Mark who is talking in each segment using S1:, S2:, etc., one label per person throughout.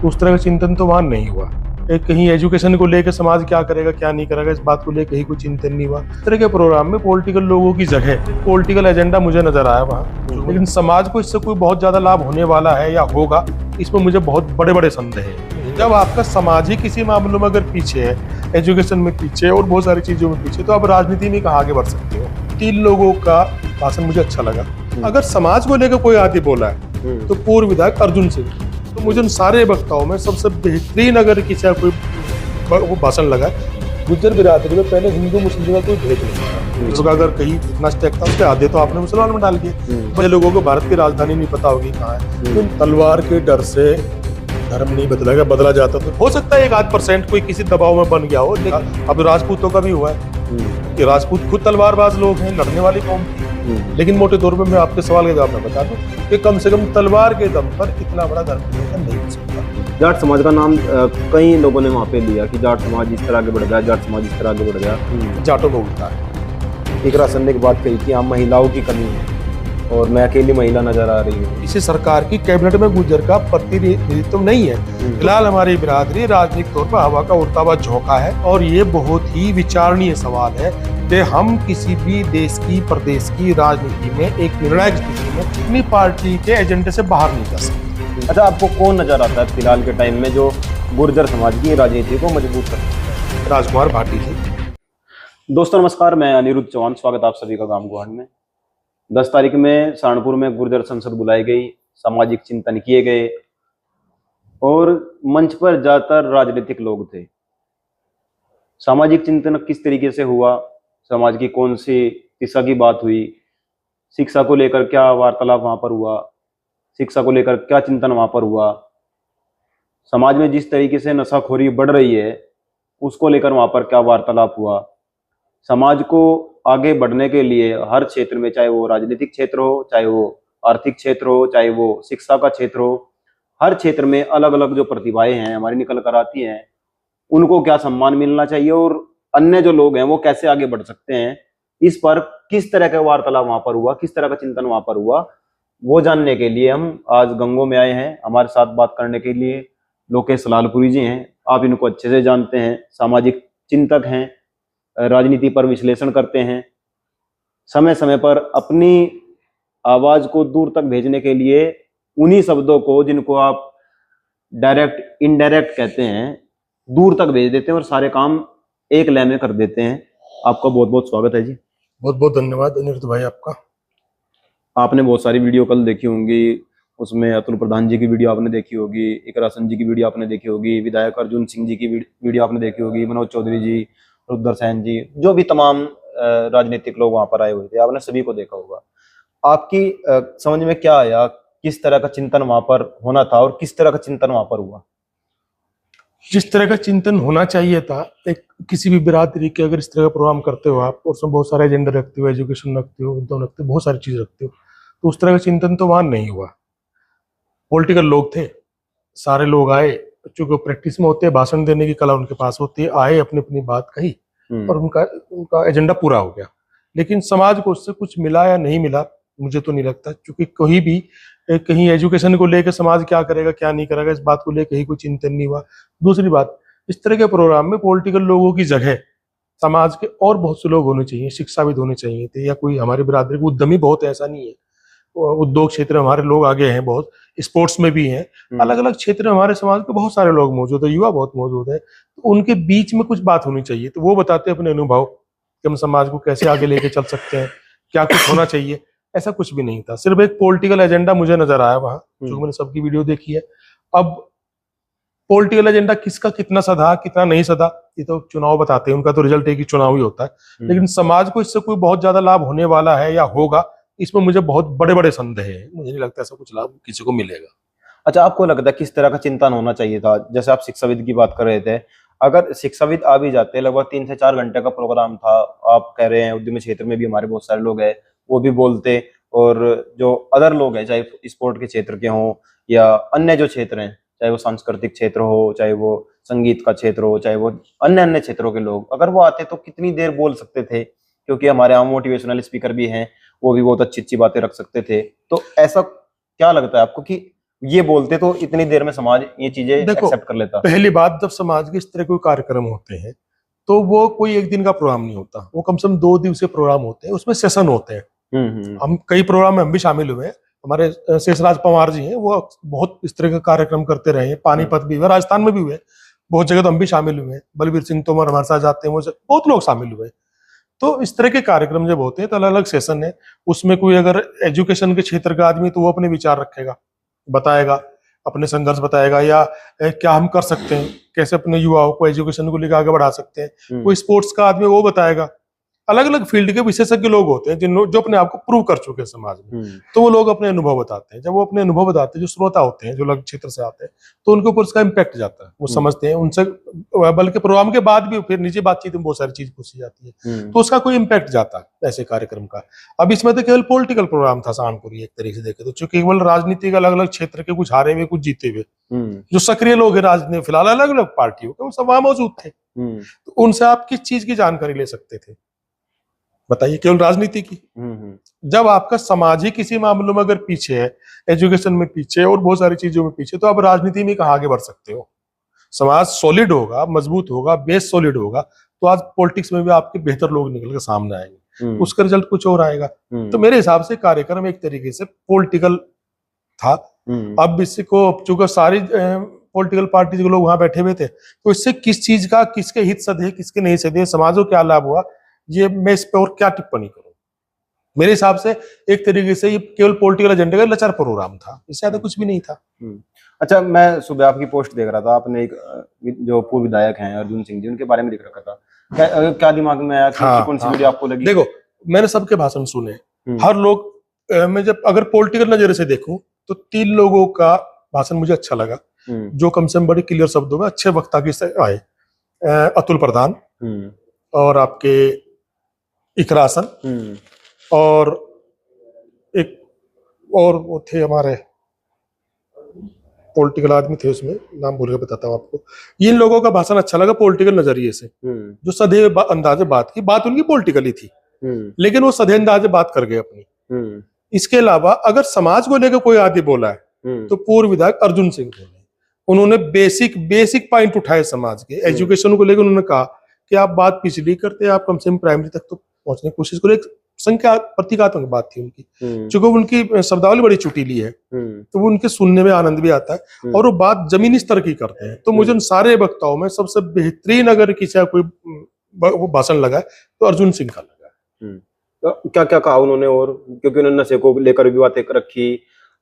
S1: तो उस तरह का चिंतन तो वहाँ नहीं हुआ। एक कहीं एजुकेशन को लेकर समाज क्या करेगा क्या नहीं करेगा इस बात को लेकर ही कोई चिंतन नहीं हुआ। इस तरह के प्रोग्राम में पॉलिटिकल लोगों की जगह, पॉलिटिकल एजेंडा मुझे नजर आया वहाँ, लेकिन समाज को इससे कोई बहुत ज्यादा लाभ होने वाला है या होगा, इसमें मुझे बहुत बड़े बड़े संदेह है। जब आपका समाज ही किसी मामलों में अगर पीछे है, एजुकेशन में पीछे है और बहुत सारी चीजों में पीछे, तो आप राजनीति में कहाँ आगे बढ़ सकते हो। 3 लोगों का भाषण मुझे अच्छा लगा। अगर समाज को लेकर कोई आदमी बोला है तो पूर्व विधायक अर्जुन सिंह, तो मुझे उन सारे वक्ताओं में सबसे बेहतरीन अगर किसी का कोई वो भाषण लगा, गुज्जर बिरादरी में पहले हिंदू मुस्लिम का कोई भेद नहीं था। अगर कहीं इतना स्टेक था उसके आधे तो आपने मुसलमान में डाल दिए। बड़े लोगों को भारत की राजधानी नहीं पता होगी कहाँ है। तो तलवार के डर से धर्म नहीं बदलेगा, बदला जाता तो हो सकता है 1-8% कोई किसी दबाव में बन गया हो। अब राजपूतों का भी हुआ है कि राजपूत खुद तलवारबाज लोग हैं, लड़ने वाली कौम थी। लेकिन मोटे तौर पे मैं आपके सवाल का जवाब में बता दूं कि कम से कम तलवार के दम पर इतना बड़ा धर्म नहीं हो सकता।
S2: जाट समाज का नाम कई लोगों ने वहाँ पे लिया कि जाट समाज इस तरह आगे बढ़ गया, जाट समाज इस तरह आगे बढ़ गया।
S1: जाटों को उल्टा है।
S2: इकरा सन ने एक बात कही कि यहाँ महिलाओं की कमी है और मैं अकेली महिला नजर आ रही हूँ।
S1: इसी सरकार की कैबिनेट में गुज्जर का प्रतिनिधित्व नहीं है। फिलहाल हमारी बिरादरी राजनीतिक तौर पर हवा का उड़ता हुआ झोंका है और ये बहुत ही विचारणीय सवाल है कि हम किसी भी देश की प्रदेश की राजनीति में एक निर्णायक स्थिति में अपनी पार्टी के एजेंडे से बाहर नहीं जा सकते।
S2: अच्छा, आपको कौन नजर आता है फिलहाल के टाइम में जो गुर्जर समाज की राजनीति को मजबूत कर सकता है?
S1: राजकुमार भाटी जी।
S2: दोस्तों नमस्कार, मैं अनिरुद्ध चौहान, स्वागत आप सभी का गांव गुहान में। 10 तारीख में सहारनपुर में गुर्जर संसद बुलाई गई, सामाजिक चिंतन किए गए और मंच पर ज्यादातर राजनीतिक लोग थे। सामाजिक चिंतन किस तरीके से हुआ, समाज की कौन सी दिशा की बात हुई, शिक्षा को लेकर क्या वार्तालाप वहां पर हुआ, शिक्षा को लेकर क्या चिंतन वहां पर हुआ, समाज में जिस तरीके से नशाखोरी बढ़ रही है उसको लेकर वहां पर क्या वार्तालाप हुआ, समाज को आगे बढ़ने के लिए हर क्षेत्र में, चाहे वो राजनीतिक क्षेत्र हो, चाहे वो आर्थिक क्षेत्र हो, चाहे वो शिक्षा का क्षेत्र हो, हर क्षेत्र में अलग अलग जो प्रतिभाएं हैं हमारी निकल कर आती हैं, उनको क्या सम्मान मिलना चाहिए और अन्य जो लोग हैं वो कैसे आगे बढ़ सकते हैं, इस पर किस तरह का वार्तालाप वहां पर हुआ, किस तरह का चिंतन वहां पर हुआ, वो जानने के लिए हम आज गंगो में आए हैं। हमारे साथ बात करने के लिए लोकेश लालपुरी जी हैं। आप इनको अच्छे से जानते हैं, सामाजिक चिंतक हैं, राजनीति पर विश्लेषण करते हैं, समय समय पर अपनी आवाज को दूर तक भेजने के लिए उन्हीं शब्दों को जिनको आप डायरेक्ट इनडायरेक्ट कहते हैं दूर तक भेज देते हैं और सारे काम एक लय में कर देते हैं। आपका बहुत बहुत स्वागत है जी।
S1: बहुत बहुत धन्यवाद अनिरुद्ध भाई आपका।
S2: आपने बहुत सारी वीडियो कल देखी होंगी, उसमें अतुल प्रधान जी की वीडियो आपने देखी होगी, इकरा सन जी की वीडियो आपने देखी होगी, विधायक अर्जुन सिंह जी की वीडियो आपने देखी होगी, मनोज चौधरी जी, रुद्र सेन जी, जो भी तमाम राजनीतिक लोग वहां पर आए हुए थे, आपने सभी को देखा होगा। आपकी समझ में क्या आया, किस तरह का चिंतन वहां पर होना था और किस तरह का चिंतन वहां पर हुआ?
S1: जिस तरह का चिंतन होना चाहिए था, एक किसी भी बिरादरी के अगर इस तरह का प्रोग्राम करते हो आप और उसमें बहुत सारे एजेंडे रखते हो, एजुकेशन रखते हो, उद्योग रखते हो, बहुत सारी चीज रखते हो, तो उस तरह का चिंतन तो वहां नहीं हुआ। पॉलिटिकल लोग थे, सारे लोग आए, चूंकि प्रैक्टिस में होते हैं, भाषण देने की कला उनके पास होती है, आए अपनी अपनी बात कही और उनका एजेंडा पूरा हो गया। लेकिन समाज को उससे कुछ मिला या नहीं मिला मुझे तो नहीं लगता, क्योंकि कोई भी कहीं एजुकेशन को लेकर समाज क्या करेगा क्या नहीं करेगा इस बात को लेकर ही कोई चिंतन नहीं हुआ। दूसरी बात, इस तरह के प्रोग्राम में पॉलिटिकल लोगों की जगह समाज के और बहुत से लोग होने चाहिए, शिक्षाविद होने चाहिए थे, या कोई हमारी बिरादरी को उद्यमी बहुत ऐसा नहीं है, उद्योग क्षेत्र में हमारे लोग आगे हैं, बहुत स्पोर्ट्स में भी हैं, अलग अलग क्षेत्र में हमारे समाज के बहुत सारे लोग मौजूद है, युवा बहुत मौजूद है, तो उनके बीच में कुछ बात होनी चाहिए। तो वो बताते हैं अपने अनुभव कि हम समाज को कैसे आगे लेके चल सकते हैं, क्या कुछ होना चाहिए। ऐसा कुछ भी नहीं था, सिर्फ एक पॉलिटिकल एजेंडा मुझे नजर आया वहां, जो मैंने सबकी वीडियो देखी है। अब पॉलिटिकल एजेंडा किसका कितना सधा कितना नहीं सधा ये तो चुनाव बताते हैं, उनका तो रिजल्ट एक ही चुनाव ही होता है। लेकिन समाज को इससे कोई बहुत ज्यादा लाभ होने वाला है या होगा, इसमें मुझे बहुत बड़े बड़े संदेह है। मुझे नहीं लगता ऐसा कुछ लाभ किसी को मिलेगा।
S2: अच्छा, आपको लगता है किस तरह का चिंतन होना चाहिए था? जैसे आप शिक्षाविद की बात कर रहे थे, अगर शिक्षाविद आ भी जाते, लगभग 3 से 4 घंटे का प्रोग्राम था, आप कह रहे हैं उद्यमी क्षेत्र में भी हमारे बहुत सारे लोग हैं, वो भी बोलते, और जो अदर लोग हैं चाहे स्पोर्ट के क्षेत्र के हों या अन्य जो क्षेत्र हैं, चाहे वो सांस्कृतिक क्षेत्र हो, चाहे वो संगीत का क्षेत्र हो, चाहे वो अन्य अन्य क्षेत्रों के लोग, अगर वो आते तो कितनी देर बोल सकते थे, क्योंकि हमारे यहाँ मोटिवेशनल स्पीकर भी हैं, वो भी बहुत अच्छी अच्छी बातें रख सकते थे। तो ऐसा क्या लगता है आपको कि ये बोलते तो इतनी देर में समाज ये चीजें
S1: देखो,
S2: एक्सेप्ट कर लेता।
S1: पहली बात, जब समाज के इस तरह कोई कार्यक्रम होते हैं तो वो कोई एक दिन का प्रोग्राम नहीं होता, वो कम से कम 2 दिवसीय प्रोग्राम होते हैं, उसमें सेशन होते हैं। हम कई प्रोग्राम में हम भी शामिल हुए हैं। हमारे शेषराज पवार जी हैं, वो बहुत इस तरह के कार्यक्रम करते रहे हैं। पानीपत भी हुए, राजस्थान में भी हुए, बहुत जगह तो हम भी शामिल हुए हैं। बलबीर सिंह तोमर हमारे साथ जाते हैं, वो बहुत लोग शामिल हुए। तो इस तरह के कार्यक्रम जब होते हैं तो अलग अलग सेशन है। उसमें कोई अगर एजुकेशन के क्षेत्र का आदमी तो वो अपने विचार रखेगा, बताएगा, अपने संघर्ष बताएगा, या क्या हम कर सकते हैं, कैसे अपने युवाओं को एजुकेशन को लेकर आगे बढ़ा सकते हैं। कोई स्पोर्ट्स का आदमी वो बताएगा। अलग अलग फील्ड के विशेषज्ञ लोग होते हैं जो अपने आप को प्रूव कर चुके हैं समाज में, तो वो लोग अपने अनुभव बताते हैं। जब वो अपने अनुभव बताते हैं, जो श्रोता होते हैं, जो अलग क्षेत्र से आते हैं, तो उनके ऊपर उसका इम्पैक्ट जाता है, वो समझते हैं उनसे। बल्कि प्रोग्राम के बाद भी फिर निजी बातचीत में बहुत सारी चीज पूछी जाती है, तो उसका कोई इम्पैक्ट जाता है ऐसे कार्यक्रम का। अब इसमें तो केवल पॉलिटिकल प्रोग्राम था सहारनपुर, एक तरीके से देखे तो, चूंकि केवल राजनीति के अलग अलग क्षेत्र के, कुछ हारे हुए कुछ जीते हुए, जो सक्रिय लोग हैं राजनीति में फिलहाल अलग अलग पार्टियों के, वो सब वहां मौजूद थे। तो उनसे आप किस चीज की जानकारी ले सकते थे, बताइए, केवल राजनीति की? जब आपका समाज ही किसी मामलों में अगर पीछे है, एजुकेशन में पीछे और बहुत सारी चीजों में पीछे, तो आप राजनीति में कहाँ आगे बढ़ सकते हो? समाज सॉलिड होगा, मजबूत होगा, बेस सॉलिड होगा, तो आज पॉलिटिक्स में भी आपके बेहतर लोग निकल के सामने आएंगे, उसका रिजल्ट कुछ और आएगा। तो मेरे हिसाब से कार्यक्रम एक तरीके से पॉलिटिकल था। अब इसको, चूंकि सारी पॉलिटिकल पार्टी के लोग वहां बैठे हुए थे, तो इससे किस चीज का, किसके हित सधे, किसके नहीं सधे, समाज को क्या लाभ हुआ, ये मैं इस पे और क्या टिप्पणी करूं। मेरे हिसाब से एक तरीके से ये केवल पॉलिटिकल एजेंडे का लचर प्रोग्राम था, इससे ज्यादा कुछ भी नहीं था।
S2: अच्छा, मैं सुबह आपकी पोस्ट देख रहा था, आपने एक जो पूर्व विधायक हैं अर्जुन सिंह जी, उनके बारे में लिख रखा था। क्या दिमाग में आया, कौन सी वीडियो आपको लगी?
S1: देखो, मैंने सबके भाषण सुने, हर लोग, मैं जब अगर पॉलिटिकल नजर से देखूं तो 3 लोगों का भाषण मुझे अच्छा लगा, जो कम से कम बड़े क्लियर शब्दों में अच्छे वक्ता की से आए। अतुल प्रधान, और आपके इकरासन, और एक और वो थे हमारे पॉलिटिकल आदमी थे, उसमें नाम भूल के बताता हूँ आपको। इन लोगों का भाषण अच्छा लगा पॉलिटिकल नजरिए से, जो सदैव अंदाजे बात की, बात उनकी पॉलिटिकल ही थी, लेकिन वो सदैव अंदाजे बात कर गए अपनी। इसके अलावा अगर समाज को लेकर कोई आदमी बोला है तो पूर्व विधायक अर्जुन सिंह बोले। उन्होंने बेसिक पॉइंट उठाए समाज के, एजुकेशन को लेकर उन्होंने कहा कि आप बात पिछली करते हैं, आप कम से कम प्राइमरी तक तो पहुंचने की कोशिश करो। एक संख्या प्रतीकात्मक बात थी उनकी, चूंकि उनकी शब्दावली बड़ी चुटीली है, तो वो उनके सुनने में आनंद भी आता है, और वो बात जमीनी स्तर की करते हैं। तो मुझे उन सारे वक्ताओं में सबसे बेहतरीन अगर किसी का कोई वो भाषण लगा तो अर्जुन सिंह का लगा।
S2: तो क्या क्या कहा उन्होंने? और क्योंकि उन्होंने नशे को लेकर भी बातें रखी,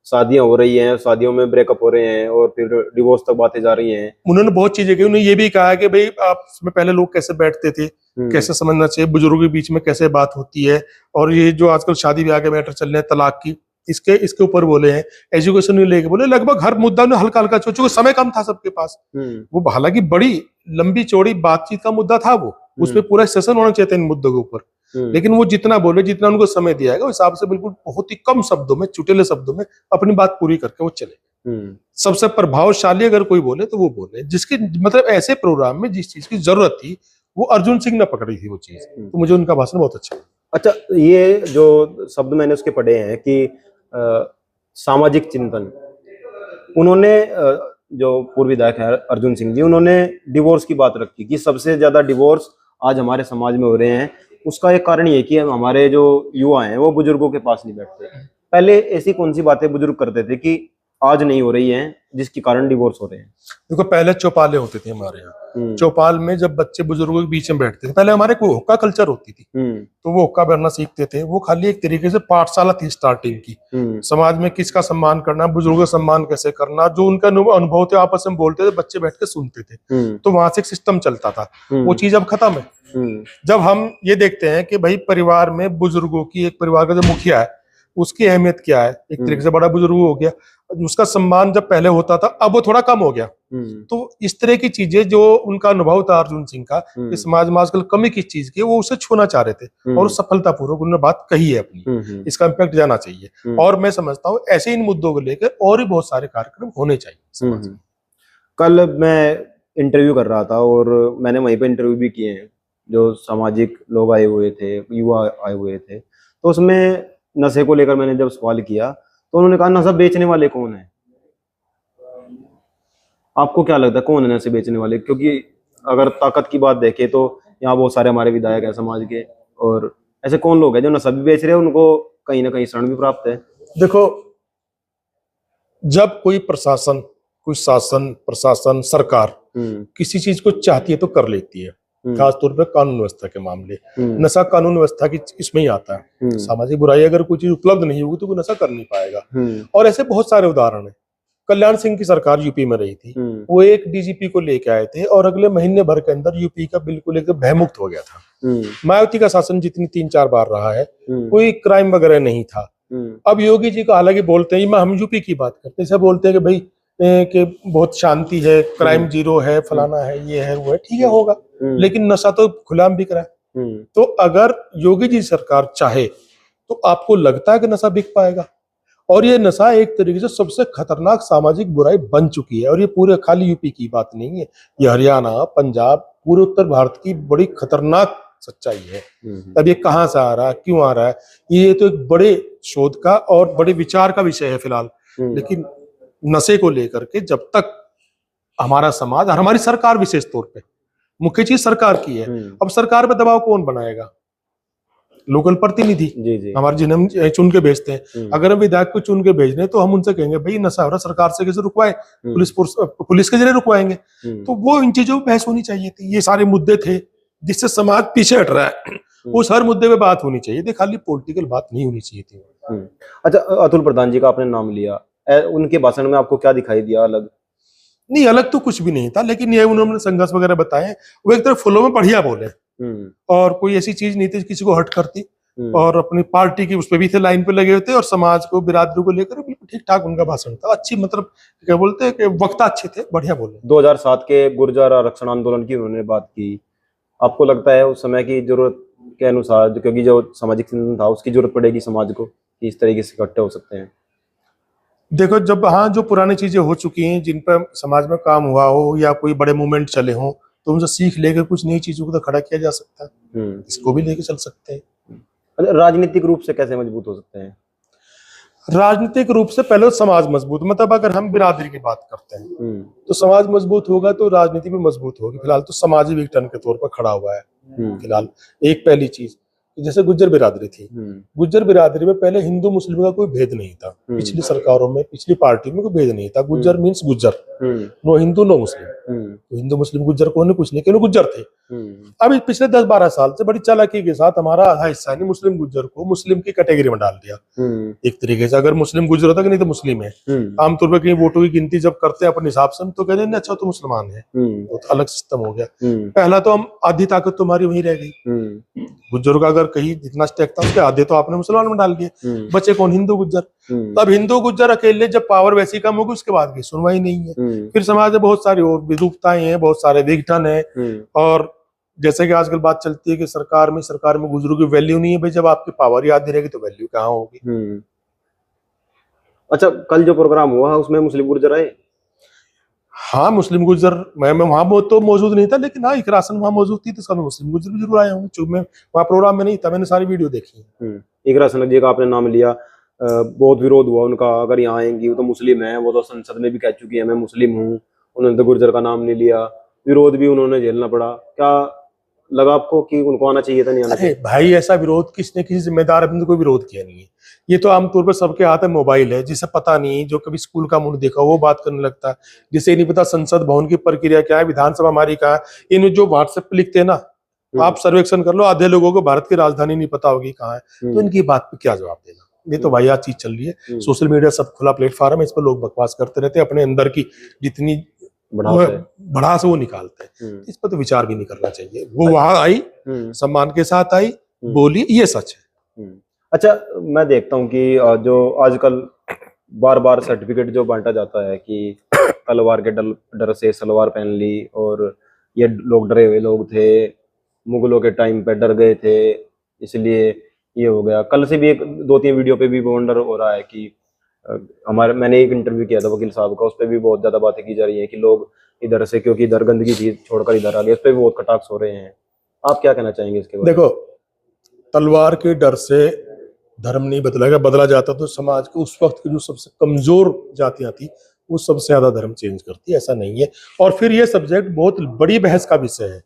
S2: शादियां हो रही हैं, शादियों में ब्रेकअप हो रहे हैं, और फिर डिवोर्स तक बातें जा रही हैं।
S1: उन्होंने बहुत चीजें कही। उन्होंने ये भी कहा कि भाई आपस में पहले लोग कैसे बैठते थे, कैसे समझना चाहिए, बुजुर्गों के बीच में कैसे बात होती है, और ये जो आजकल शादी ब्याह के मैटर चल रहे हैं, तलाक की, इसके ऊपर बोले हैं। एजुकेशन में लेके बोले, लगभग हर मुद्दा ने हल्का हल्का, चूंकि समय कम था सबके पास, वो हालांकि बड़ी लंबी चौड़ी बातचीत का मुद्दा था, वो उसमें पूरा सेशन होना चाहिए था इन मुद्दों के ऊपर, लेकिन वो जितना बोले, जितना उनको समय दिया है, उस हिसाब से बिल्कुल बहुत ही कम शब्दों में, चुटेले शब्दों में अपनी बात पूरी करके वो चले। सबसे प्रभावशाली अगर कोई बोले तो वो बोले, जिसकी मतलब ऐसे प्रोग्राम में जिस चीज की जरूरत थी वो अर्जुन सिंह ने पकड़ी थी वो चीज, तो मुझे उनका भाषण बहुत अच्छा।
S2: अच्छा, ये जो शब्द मैंने उसके पढ़े हैं कि सामाजिक चिंतन, उन्होंने जो पूर्व विधायक है अर्जुन सिंह जी, उन्होंने डिवोर्स की बात रखी कि सबसे ज्यादा डिवोर्स आज हमारे समाज में हो रहे हैं। उसका एक कारण ये कि हमारे जो युवा हैं वो बुजुर्गों के पास नहीं बैठते। पहले ऐसी कौन सी बातें बुजुर्ग करते थे कि आज नहीं हो रही हैं, जिसके कारण डिवोर्स हो रहे हैं?
S1: देखो, पहले चौपाले होते थे हमारे यहाँ। चौपाल में जब बच्चे बुजुर्गों के बीच में बैठते थे, पहले हमारे को हुक्का कल्चर होती थी, तो वो हुक्का भरना सीखते थे। वो खाली एक तरीके से पाठशाला थी स्टार्टिंग की, समाज में किसका सम्मान करना, बुजुर्गों का सम्मान कैसे करना, जो उनका अनुभव थे आपस में बोलते थे, बच्चे बैठ के सुनते थे, तो वहां से एक सिस्टम चलता था। वो चीज अब खत्म है। जब हम ये देखते हैं कि भाई परिवार में बुजुर्गों की, एक परिवार का जो मुखिया है उसकी अहमियत क्या है, एक तरीके से बड़ा बुजुर्ग हो गया, उसका सम्मान जब पहले होता था अब वो थोड़ा कम हो गया। तो इस तरह की चीजें जो उनका अनुभव था अर्जुन सिंह का, कि समाज में आजकल कमी किस चीज की, वो उसे छूना चाह रहे थे, और सफलतापूर्वक उन्होंने बात कही है अपनी। इसका इम्पैक्ट जाना चाहिए, और मैं समझता हूँ ऐसे इन मुद्दों को लेकर और भी बहुत सारे कार्यक्रम होने चाहिए।
S2: कल मैं इंटरव्यू कर रहा था, और मैंने वहीं पे इंटरव्यू भी किए हैं, जो सामाजिक लोग आए हुए थे, युवा आए हुए थे, तो उसमें नशे को लेकर मैंने जब सवाल किया तो उन्होंने कहा नशा बेचने वाले कौन है? आपको क्या लगता है कौन है नशे बेचने वाले? क्योंकि अगर ताकत की बात देखें तो यहाँ बहुत सारे हमारे विधायक हैं समाज के, और ऐसे कौन लोग हैं जो नशा भी बेच रहे हैं, उनको कहीं ना कहीं शरण भी प्राप्त है?
S1: देखो, जब कोई प्रशासन, कोई शासन, प्रशासन, सरकार किसी चीज को चाहती है तो कर लेती है, खासतौर पर कानून व्यवस्था के मामले। नशा कानून व्यवस्था की इसमें ही आता है। सामाजिक बुराई अगर कोई चीज उपलब्ध नहीं होगी तो कोई नशा कर नहीं पाएगा। और ऐसे बहुत सारे उदाहरण है। कल्याण सिंह की सरकार यूपी में रही थी, वो एक डीजीपी को लेके आए थे और अगले महीने भर के अंदर यूपी का बिल्कुल एकदम भयमुक्त हो गया था। मायावती का शासन जितनी 3-4 बार रहा है, कोई क्राइम वगैरह नहीं था। अब योगी जी को हालांकि बोलते हैं, हम यूपी की बात करते हैं, सब बोलते हैं कि भाई कि बहुत शांति है, क्राइम जीरो है, फलाना है, ये है, वो है, ठीक है, होगा, लेकिन नशा तो खुलेआम बिक रहा है। तो अगर योगी जी सरकार चाहे तो आपको लगता है कि नशा बिक पाएगा? और ये नशा एक तरीके से सबसे खतरनाक सामाजिक बुराई बन चुकी है। और ये पूरे खाली यूपी की बात नहीं है, ये हरियाणा, पंजाब, पूरे उत्तर भारत की बड़ी खतरनाक सच्चाई है। अब ये कहाँ से आ रहा है, क्यों आ रहा है, ये तो एक बड़े शोध का और बड़े विचार का विषय है फिलहाल। लेकिन नशे को लेकर के जब तक हमारा समाज और हमारी सरकार, विशेष तौर पे मुख्य चीज सरकार की है। अब सरकार पे दबाव कौन बनाएगा? लोकल प्रतिनिधि, जी। हमारे जिन्हें हम चुन के भेजते हैं। अगर हम विधायक को चुन के भेज रहे हैं तो हम उनसे कहेंगे भाई नशा हो रहा, सरकार से कैसे रुकवाए? पुलिस के जरिए रुकवाएंगे। तो वो इन चीजों पर बहस होनी चाहिए थी। ये सारे मुद्दे थे जिससे समाज पीछे हट रहा है, उस हर मुद्दे पे बात होनी चाहिए थी, खाली पॉलिटिकल बात नहीं होनी चाहिए थी।
S2: अच्छा, अतुल प्रधान जी का आपने नाम लिया, उनके भाषण में आपको क्या दिखाई दिया अलग?
S1: नहीं, अलग तो कुछ भी नहीं था, लेकिन ये उन्होंने संघर्ष वगैरह बताए, वो एक तरफ फुलों में बढ़िया बोले और कोई ऐसी चीज नहीं थी किसी को हट करती, और अपनी पार्टी की उस पर भी थे, लाइन पे लगे हुए थे, और समाज को, बिरादरी को लेकर बिल्कुल ठीक ठाक उनका भाषण था। अच्छी, मतलब क्या बोलते हैं कि वक्ता अच्छे थे, बढ़िया बोले।
S2: 2007 के गुर्जर आरक्षण आंदोलन की उन्होंने बात की। आपको लगता है उस समय की जरूरत के अनुसार, क्योंकि जो सामाजिक चिंतन था उसकी जरूरत पड़ेगी समाज को, कि इस तरीके से इकट्ठे हो सकते हैं?
S1: देखो, जब जो पुरानी चीजें हो चुकी हैं, जिन पर समाज में काम हुआ हो या कोई बड़े मूवमेंट चले हों, तो उनसे सीख लेकर कुछ नई चीजों को तो खड़ा किया जा सकता है। इसको भी लेके चल सकते हैं।
S2: राजनीतिक रूप से कैसे मजबूत हो सकते हैं?
S1: राजनीतिक रूप से पहले तो समाज मजबूत, मतलब अगर हम बिरादरी की बात करते हैं तो समाज मजबूत होगा तो राजनीति भी मजबूत होगी। फिलहाल तो समाज ही विघटन के तौर पर खड़ा हुआ है फिलहाल। एक पहली चीज, जैसे गुज्जर बिरादरी थी, गुज्जर बिरादरी में पहले हिंदू मुस्लिम का कोई भेद नहीं था। पिछली सरकारों में, पिछली पार्टी में कोई भेद नहीं था। Gujjar means Gujjar, no Hindu no Muslim. तो हिंदू मुस्लिम गुज्जर को कुछ नहीं, केवल गुज्जर थे। अब पिछले 10-12 साल से बड़ी चालाकी के साथ हमारा आधा हिस्सा ने मुस्लिम गुज्जर को मुस्लिम की कैटेगरी में डाल दिया एक तरीके से। अगर मुस्लिम गुज्जर होता कि नहीं तो मुस्लिम है, आमतौर पर कहीं वोटों की गिनती जब करते हैं अपने हिसाब से, तो कहते हैं अच्छा तो मुसलमान है, तो अलग सिस्टम हो गया। पहला तो हम आधी ताकत तुम्हारी वहीं रह गई। गुज्जर का अगर कहीं जितना स्टेक था उसके आधे तो आपने मुसलमान में डाल दिए, बचे कौन? हिंदू गुज्जर। तब हिंदू गुज्जर अकेले जब पावर वैसी कम होगी उसके बाद की सुनवाई नहीं है। फिर समाज में बहुत सारी और विरूपताएं हैं, बहुत सारे विघटन है। और जैसे कि आजकल बात चलती है कि सरकार में गुजरों की वैल्यू नहीं है। भाई जब आपकी पावर ही आधी रहेगी तो वैल्यू कहाँ होगी?
S2: अच्छा, कल जो प्रोग्राम हुआ उसमें मुस्लिम गुर्जर आए?
S1: हाँ, मुस्लिम गुज्जर, मैं वहां तो मौजूद नहीं था, लेकिन हाँ एक राशन वहां मौजूद थी, तो सब मुस्लिम गुज्जर भी जरूर आए होंगे। चूंकि मैं वहाँ प्रोग्राम में नहीं था, मैंने सारी वीडियो देखी।
S2: एक राशन जी का आपने नाम लिया, बहुत विरोध हुआ उनका, अगर यहाँ आएंगी वो तो मुस्लिम है, वो तो संसद में भी कह चुकी है मैं मुस्लिम हूँ। उन्होंने तो गुर्जर का नाम नहीं लिया, विरोध भी उन्होंने झेलना पड़ा। क्या लगा आपको कि उनको आना चाहिए था, नहीं आना चाहिए?
S1: भाई ऐसा विरोध किसने, किसी जिम्मेदार आदमी ने कोई विरोध किया नहीं है। ये तो आमतौर पर सबके हाथ में मोबाइल है, जिसे पता नहीं, जो कभी स्कूल का मूड देखा वो बात करने लगता है, जिसे नहीं पता संसद भवन की प्रक्रिया क्या है, विधानसभा हमारी कहाँ है। इन जो व्हाट्सएप पे लिखते हैं ना, आप सर्वेक्षण कर लो, आधे लोगों को भारत की राजधानी नहीं पता होगी कहाँ है, तो इनकी बात पे क्या जवाब देना? ये तो वाहियात चीज चल रही है। सोशल मीडिया सब खुला प्लेटफॉर्म है, इस पर लोग बकवास करते रहते हैं, अपने अंदर की जितनी भड़ास वो निकालते हैं। इस पर तो विचार भी नहीं करना चाहिए। वो वहां आई, सम्मान के साथ आई, बोली, ये सच है।
S2: अच्छा, मैं देखता हूँ कि जो आजकल बार बार सर्टिफिकेट जो बांटा जाता है कि तलवार के डर से सलवार पहन ली, और ये लोग डरे हुए लोग थे, मुगलों के टाइम पे डर गए थे, इसलिए ये हो गया। कल से भी 2-3 वीडियो पे भी वंडर हो रहा है कि मैंने एक इंटरव्यू किया था वकील साहब का, उस पर भी बहुत ज्यादा बातें की जा रही है कि लोग इधर से, क्योंकि इधर गंदगी थी, छोड़कर इधर आ गए, उस पर भी बहुत कटाक्ष हो रहे हैं। आप क्या कहना चाहेंगे इसके बारे में?
S1: देखो, तलवार के डर से धर्म नहीं बदलेगा, बदला जाता तो समाज को उस वक्त की जो सबसे कमजोर जातियां थी वो सबसे ज्यादा धर्म चेंज करती है, ऐसा नहीं है। और फिर ये सब्जेक्ट बहुत बड़ी बहस का विषय है।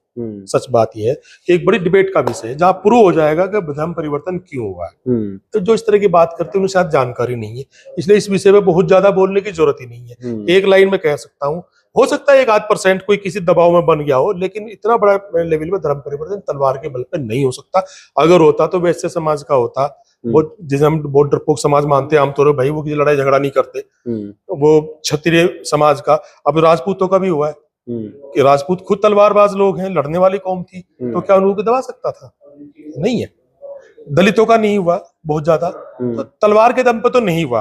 S1: सच बात यह है कि एक बड़ी डिबेट का विषय है जहां प्रूव हो जाएगा कि धर्म परिवर्तन क्यों हुआ है। तो जो इस तरह की बात करते हैं उन्हें शायद जानकारी नहीं है, इसलिए इस विषय में बहुत ज्यादा बोलने की जरूरत ही नहीं है। एक लाइन में कह सकता हूँ, हो सकता है 1-8% कोई किसी दबाव में बन गया हो, लेकिन इतना बड़ा लेवल में धर्म परिवर्तन तलवार के बल पर नहीं हो सकता। अगर होता तो वैश्य समाज का होता, वो जिसे हम बहुत डरपोक समाज मानते हैं आमतौर पर, भाई वो किसी लड़ाई झगड़ा नहीं करते, वो क्षत्रिय समाज का। अब राजपूतों का भी हुआ है कि राजपूत खुद तलवारबाज लोग हैं, लड़ने वाली कौम थी, तो क्या उनको दबा सकता था? नहीं है। दलितों का नहीं हुआ बहुत ज्यादा, तो तलवार के दम पे तो नहीं हुआ।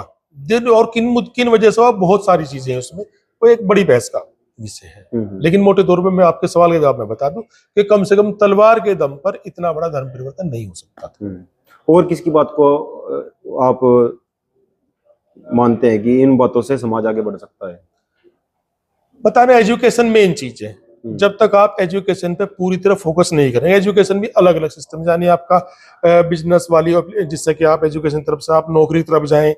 S1: और किन वजह से हुआ, बहुत सारी चीजें हैं उसमें, वो एक बड़ी बहस का विषय है। लेकिन मोटे तौर पे मैं आपके सवाल के जवाब में बता दूं कि कम से कम तलवार के दम पर इतना बड़ा धर्म परिवर्तन नहीं हो सकता था।
S2: और किसकी बात को आप मानते हैं कि इन बातों से समाज आगे बढ़ सकता है?
S1: बता रहे, एजुकेशन मेन चीज है। जब तक आप एजुकेशन पे पूरी तरह फोकस नहीं करेंगे, एजुकेशन भी अलग अलग सिस्टम, यानी आपका बिजनेस वाली, जिससे कि आप एजुकेशन तरफ से आप नौकरी की तरफ जाएं,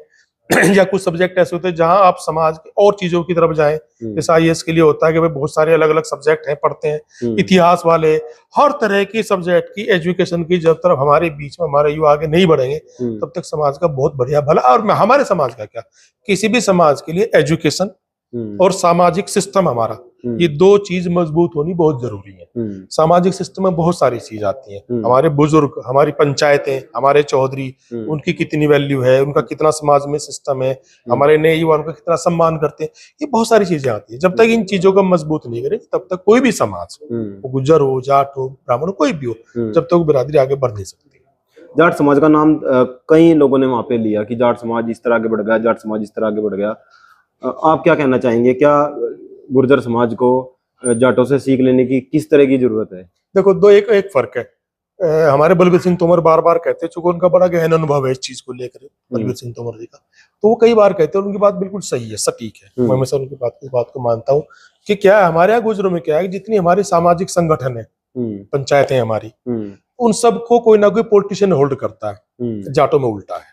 S1: या कुछ सब्जेक्ट ऐसे होते हैं जहां आप समाज की और चीजों की तरफ जाएं। जैसे IAS के लिए होता है कि भाई बहुत सारे अलग अलग सब्जेक्ट हैं, पढ़ते हैं, इतिहास वाले, हर तरह की सब्जेक्ट की एजुकेशन की जब तरफ हमारे बीच में हमारे युवा आगे नहीं बढ़ेंगे तब तक समाज का बहुत बढ़िया भला। और हमारे समाज का क्या, किसी भी समाज के लिए एजुकेशन और सामाजिक सिस्टम हमारा, ये दो चीज मजबूत होनी बहुत जरूरी है। सामाजिक सिस्टम में बहुत सारी चीज आती हैं, हमारे बुजुर्ग, हमारी पंचायतें, हमारे चौधरी, उनकी कितनी वैल्यू है, उनका कितना समाज में सिस्टम है, हमारे नए युवा उनका कितना सम्मान करते हैं, ये बहुत सारी चीजें आती है। जब तक इन चीजों को मजबूत नहीं करें तब तक कोई भी समाज, वो गुज्जर हो, जाट हो, ब्राह्मण हो, कोई भी हो, जब तक वो बिरादरी आगे बढ़ नहीं सकती।
S2: जाट समाज का नाम कई लोगों ने वहां पे लिया कि जाट समाज इस तरह आगे बढ़ गया, जाट समाज इस तरह आगे बढ़ गया। आप क्या कहना चाहेंगे, क्या गुर्जर समाज को जाटों से सीख लेने की किस तरह की जरूरत है?
S1: देखो, एक फर्क है। हमारे बलबीर सिंह तोमर बार बार कहते हैं, चूंकि उनका बड़ा गहन अनुभव है इस चीज को लेकर, बलबीर सिंह तोमर जी का, तो वो कई बार कहते हैं, उनकी बात बिल्कुल सही है, सटीक है। मैं हमेशा उनकी बात को मानता हूँ कि क्या है, हमारे यहाँ गुजरों में क्या है, जितनी हमारी सामाजिक संगठन है, पंचायतें हमारी, उन सबको कोई ना कोई पॉलिटिशियन होल्ड करता है। जाटों में उल्टा है,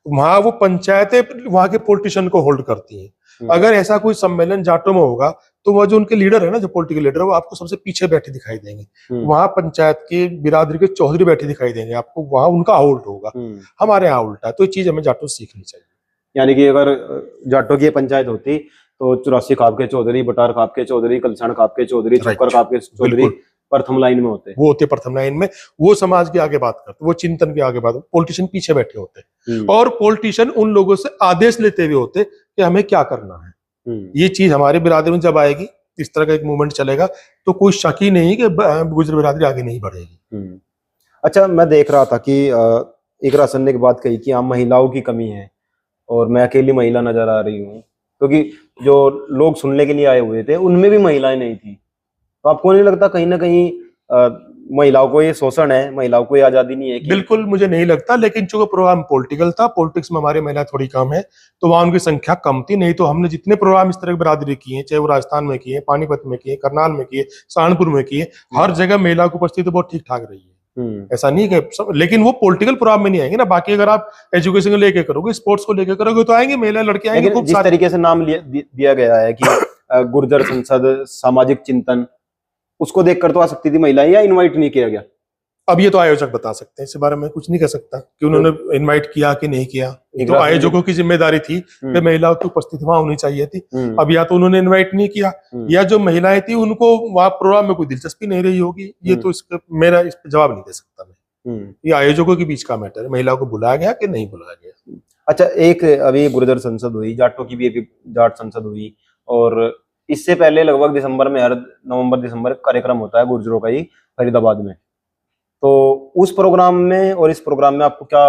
S1: वहां वो पंचायतें वहां के पॉलिटिशियन को होल्ड करती हैं। अगर ऐसा कोई सम्मेलन जाटों में होगा तो वो जो उनके लीडर है ना, जो पॉलिटिकल लीडर है, वो आपको सबसे पीछे बैठे दिखाई देंगे। वहां पंचायत के बिरादरी के चौधरी बैठे दिखाई देंगे आपको, वहां उनका होल्ड होगा। हमारे यहाँ उल्टा है, तो ये चीज हमें जाटों से सीखनी चाहिए।
S2: यानी कि अगर जाटों की पंचायत होती तो 84 खाप के चौधरी, बटार खाप के चौधरी, कलसाण खाप के चौधरी, चौकर खाप के चौधरी प्रथम लाइन में होते,
S1: वो होते प्रथम लाइन में, वो समाज की आगे बात करते, वो चिंतन की आगे बात, पॉलिटिशियन पीछे बैठे होते, और पॉलिटिशियन उन लोगों से आदेश लेते हुए होते कि हमें क्या करना है। ये चीज हमारे बिरादरी में जब आएगी, इस तरह का एक मूवमेंट चलेगा, तो कोई शक ही नहीं कि गुजर बिरादरी आगे नहीं बढ़ेगी।
S2: अच्छा, मैं देख रहा था कि एक रासन ने एक बात कही कि यहाँ महिलाओं की कमी है, और मैं अकेली महिला नजर आ रही हूँ, क्योंकि जो लोग सुनने के लिए आए हुए थे उनमें भी महिलाएं नहीं थी। तो आपको नहीं लगता कहीं ना कहीं महिलाओं को ये शोषण है, महिलाओं को ये आजादी नहीं है?
S1: बिल्कुल मुझे नहीं लगता, लेकिन चूंकि प्रोग्राम पॉलिटिकल था, पॉलिटिक्स में हमारी महिला थोड़ी कम है, तो वहां उनकी संख्या कम थी। नहीं तो हमने जितने प्रोग्राम इस तरह की बिरादरी किए, चाहे वो राजस्थान में किए, पानीपत में किए, करनाल में किए, सहारनपुर में किए, हर जगह महिला की उपस्थिति बहुत ठीक ठाक रही है। ऐसा नहीं कि लेकिन वो पॉलिटिकल प्रोग्राम में नहीं आएंगे ना। बाकी अगर आप एजुकेशन को लेकर करोगे, स्पोर्ट्स को लेकर करोगे, तो आएंगे महिला, लड़के आएंगे।
S2: जिस तरीके से नाम दिया गया है कि गुर्जर संसद सामाजिक चिंतन, उसको देखकर तो आ सकती थी महिलाएं, या इनवाइट नहीं किया गया?
S1: अब ये तो आयोजक बता सकते हैं, इस बारे में कुछ नहीं कह सकता कि उन्होंने इनवाइट किया कि नहीं किया। तो आयोजकों की जिम्मेदारी थी कि महिलाओं की उपस्थिति वहां होनी चाहिए थी। अब या तो उन्होंने इनवाइट नहीं किया, या जो महिलाएं थी उनको वहां प्रोग्राम में कोई दिलचस्पी नहीं रही होगी। ये तो मेरा इस पर जवाब नहीं दे सकता मैं। ये आयोजकों के बीच का मैटर है, महिलाओं को बुलाया गया कि नहीं बुलाया गया।
S2: अच्छा, एक अभी गुर्जर संसद हुई, जाटों की भी एक जाट संसद हुई, और इससे पहले लगभग दिसंबर में, हर नवंबर दिसंबर कार्यक्रम होता है गुर्जरों का ही फरीदाबाद में। तो उस प्रोग्राम में और इस प्रोग्राम में आपको क्या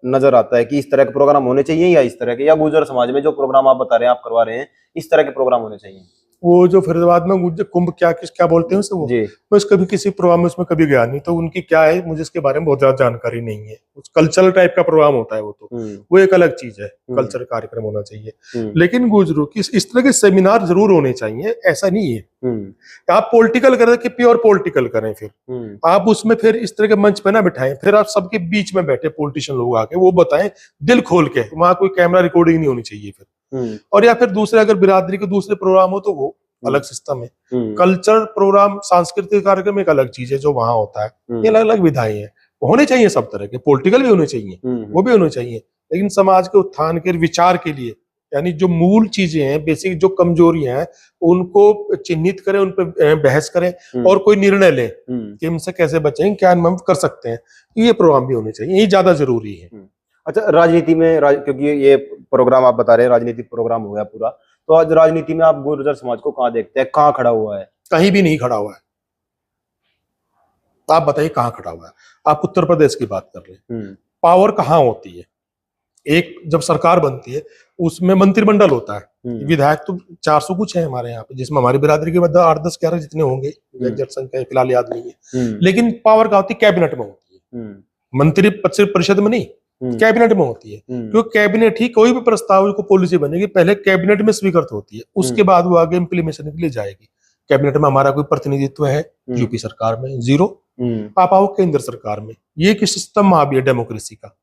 S2: नजर आता है कि इस तरह के प्रोग्राम होने चाहिए, या इस तरह के, या गुर्जर समाज में जो प्रोग्राम आप बता रहे हैं, आप करवा रहे हैं, इस तरह के प्रोग्राम होने चाहिए?
S1: वो जो फरीदाबाद में कुंभ क्या बोलते हैं उसे, वो मैं उसका भी किसी प्रोग्राम में उसमें कभी गया नहीं, तो उनकी क्या है मुझे इसके बारे में बहुत ज्यादा जानकारी नहीं है। कल्चरल टाइप का प्रोग्राम होता है वो, तो वो एक अलग चीज है, कल्चर कार्यक्रम होना चाहिए। लेकिन गुजरों की इस तरह के सेमिनार जरूर होने चाहिए, ऐसा नहीं है आप पॉलिटिकल करें कि प्योर पॉलिटिकल करें, फिर आप उसमें फिर इस तरह के मंच पे ना बिठाएं, फिर आप सबके बीच में बैठे पॉलिटिशियन लोग आके वो बताएं दिल खोल के, वहां कोई कैमरा रिकॉर्डिंग नहीं होनी चाहिए। फिर और या फिर दूसरे अगर बिरादरी के दूसरे प्रोग्राम हो तो वो अलग सिस्टम है। कल्चर प्रोग्राम, सांस्कृतिक कार्यक्रम एक अलग चीज है जो वहां होता है। ये अलग अलग विधाएं हैं, होने चाहिए सब तरह के, पॉलिटिकल भी होने चाहिए, वो भी होने चाहिए, लेकिन समाज के उत्थान के विचार के लिए, यानी जो मूल चीजें हैं, बेसिक जो कमजोरियां हैं, उनको चिन्हित करें, उन पर बहस करें और कोई निर्णय लें कि इनसे कैसे बचें, क्या हम कर सकते हैं। ये प्रोग्राम भी होने चाहिए, ये ज्यादा जरूरी है।
S2: अच्छा, राजनीति में क्योंकि ये प्रोग्राम आप बता रहे हैं राजनीतिक प्रोग्राम हो गया पूरा, तो आज राजनीति में आप गुर्जर समाज को कहाँ देखते हैं, कहाँ खड़ा हुआ है?
S1: कहीं भी नहीं खड़ा हुआ है। आप बताइए कहाँ खड़ा हुआ है? आप उत्तर प्रदेश की बात कर रहे हैं, पावर कहाँ होती है? एक जब सरकार बनती है उसमें मंत्रिमंडल होता है, विधायक तो 400 कुछ है हमारे यहाँ पे, जिसमें हमारी बिरादरी के 8, 10, 11 जितने होंगे, जनसंख्या फिलहाल याद नहीं है, लेकिन पावर कहाँ होती है? कैबिनेट में होती है, मंत्री परिषद में नहीं, कैबिनेट में होती है। क्योंकि कैबिनेट ही कोई भी प्रस्ताव को पॉलिसी बनेगी पहले कैबिनेट में स्वीकृत होती है, उसके बाद वो आगे इम्प्लीमेशन के लिए जाएगी। कैबिनेट में हमारा कोई प्रतिनिधित्व है? यूपी सरकार में जीरो। आप आओ केंद्र सरकार में, ये कि सिस्टम वहां भी है डेमोक्रेसी का,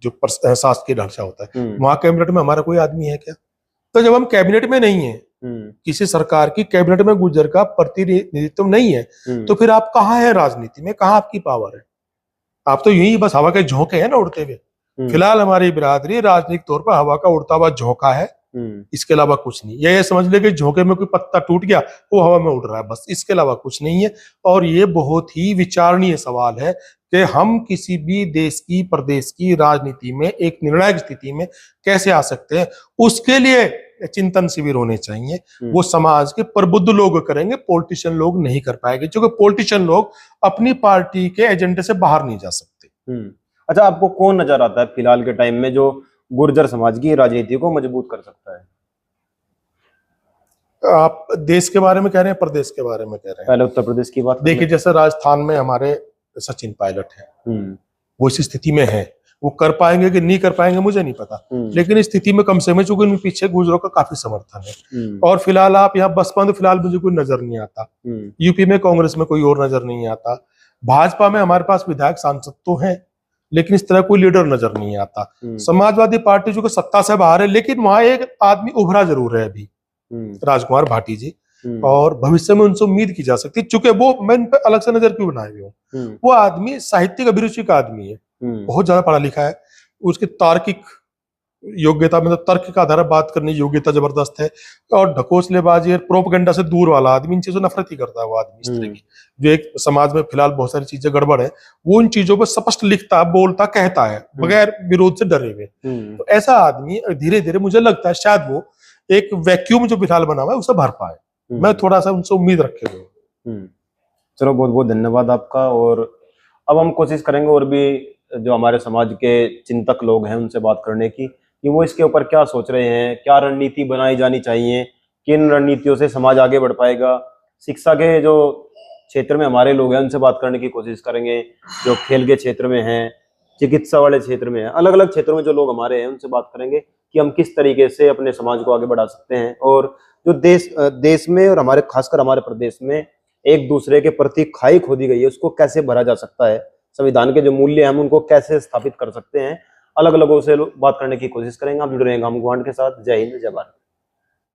S1: जो शासकीय ढांचा होता है, वहां कैबिनेट में हमारा कोई आदमी है क्या? तो जब हम कैबिनेट में नहीं है, किसी सरकार की कैबिनेट में गुर्जर का प्रतिनिधित्व नहीं है, तो फिर आप कहाँ है राजनीति में? कहाँ आपकी पावर है? आप तो यही बस हवा के झोंके हैं ना उड़ते हुए। फिलहाल हमारी बिरादरी राजनीतिक तौर पर हवा का उड़ता हुआ झोंका है, इसके अलावा कुछ नहीं। ये समझ ले कि झोंके में कोई पत्ता टूट गया, वो हवा में उड़ रहा है, बस इसके अलावा कुछ नहीं है। और ये बहुत ही विचारणीय सवाल है कि हम किसी भी देश की, प्रदेश की राजनीति में एक निर्णायक स्थिति में कैसे आ सकते हैं। उसके लिए चिंतन शिविर होने चाहिए, वो समाज के प्रबुद्ध लोग करेंगे, पॉलिटिशियन लोग नहीं कर पाएंगे, क्योंकि पॉलिटिशियन लोग अपनी पार्टी के एजेंडे से बाहर नहीं जा सकते।
S2: अच्छा, आपको कौन नजर आता है फिलहाल के टाइम में जो गुर्जर समाज की राजनीति को मजबूत कर सकता है?
S1: आप देश के बारे में कह रहे हैं, प्रदेश के बारे में कह रहे हैं?
S2: पहले उत्तर प्रदेश की बात
S1: देखिए, जैसे राजस्थान में हमारे सचिन पायलट है, वो इस स्थिति में है, वो कर पाएंगे कि नहीं कर पाएंगे मुझे नहीं पता, लेकिन इस स्थिति में कम से कम, चूंकि उनके पीछे गुर्जरों का काफी समर्थन है। और फिलहाल आप यहाँ बसपा में फिलहाल मुझे कोई नजर नहीं आता, यूपी में कांग्रेस में कोई और नजर नहीं आता, भाजपा में हमारे पास विधायक सांसद तो है, लेकिन इस तरह कोई लीडर नजर नहीं आता। समाजवादी पार्टी जो कि सत्ता से बाहर है, लेकिन वहां एक आदमी उभरा जरूर है अभी, राजकुमार भाटी जी, और भविष्य में उनसे उम्मीद की जा सकती है, चूंकि वो, मैं इन पर अलग से नजर क्यों बनाए हुए हूँ, वो आदमी साहित्यिक अभिरुचि का आदमी है, बहुत ज्यादा पढ़ा लिखा है, उसकी तार्किक योग्यता, मतलब तर्क का आधार बात करने की योग्यता जबरदस्त है, और ढकोसलेबाजी और प्रोपगंडा से दूर वाला आदमी, इन चीजों नफरत ही करता है वो आदमी। इस तरह की जो एक समाज में फिलहाल बहुत सारी चीजें गड़बड़ है, वो इन चीजों पर स्पष्ट लिखता, बोलता, कहता है बगैर विरोध से डरे हुए। तो ऐसा आदमी धीरे धीरे मुझे लगता है शायद वो एक वैक्यूम जो फिलहाल बना हुआ है उसे भर पाए, मैं थोड़ा सा उनसे उम्मीद रखे हुए।
S2: चलो, बहुत बहुत धन्यवाद आपका। और अब हम कोशिश करेंगे और भी जो हमारे समाज के चिंतक लोग हैं उनसे बात करने की, कि वो इसके ऊपर क्या सोच रहे हैं, क्या रणनीति बनाई जानी चाहिए, किन रणनीतियों से समाज आगे बढ़ पाएगा। शिक्षा के जो क्षेत्र में हमारे लोग हैं उनसे बात करने की कोशिश करेंगे, जो खेल के क्षेत्र में हैं, चिकित्सा वाले क्षेत्र में हैं, अलग अलग क्षेत्रों में जो लोग हमारे हैं उनसे बात करेंगे कि हम किस तरीके से अपने समाज को आगे बढ़ा सकते हैं, और जो देश में और हमारे खासकर हमारे प्रदेश में एक दूसरे के प्रति खाई खोदी गई है उसको कैसे भरा जा सकता है, संविधान के जो मूल्य हैं हम उनको कैसे स्थापित कर सकते हैं। अलग अलग लोगों से बात करने की कोशिश करेंगे। आप जुड़ रहे हैं गांव गुहांड के साथ। जय हिंद, जय भारत।